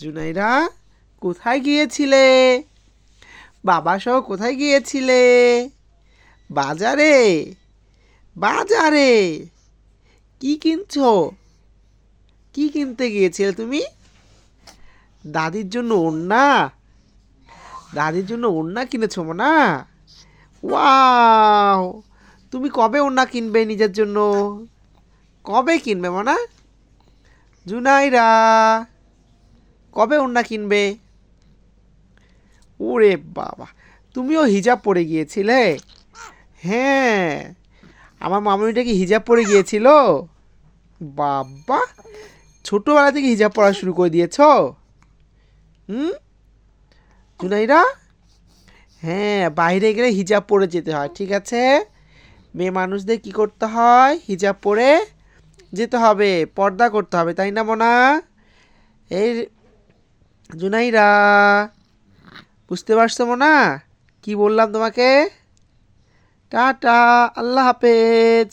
জুনাইরা, কোথায় গিয়েছিলে? বাবা সহ কোথায় গিয়েছিলে? বাজারে? বাজারে কি কিনছো? কি কিনতে গিয়েছিলে তুমি? দাদির জন্য ওড়না? দাদির জন্য ওড়না কিনেছো না? ওয়াও! তুমি কবে ওড়না কিনবে নিজের জন্য? কবে কিনবে মানা? জুনাইরা, কবে ওড়না কিনবে? ওরে বাবা, তুমিও হিজাব পরে গিয়েছিলে? হ্যাঁ, আমার মামুনিটা কি হিজাব পরে গিয়েছিল? বাবা, ছোটবেলা থেকে হিজাব পরা শুরু করে দিয়েছো? হুম, জুনাইরা? হ্যাঁ, বাইরে গেলে হিজাব পরে যেতে হয়, ঠিক আছে? মেয়ে মানুষদের কি করতে হয়? হিজাব পরে যেতে হবে, পর্দা করতে হবে, তাই না মোনা? এই জুনাইরা, বুঝতে পারছো মোনা কি বললাম তোমাকে? টাটা, আল্লাহ হাফেজ।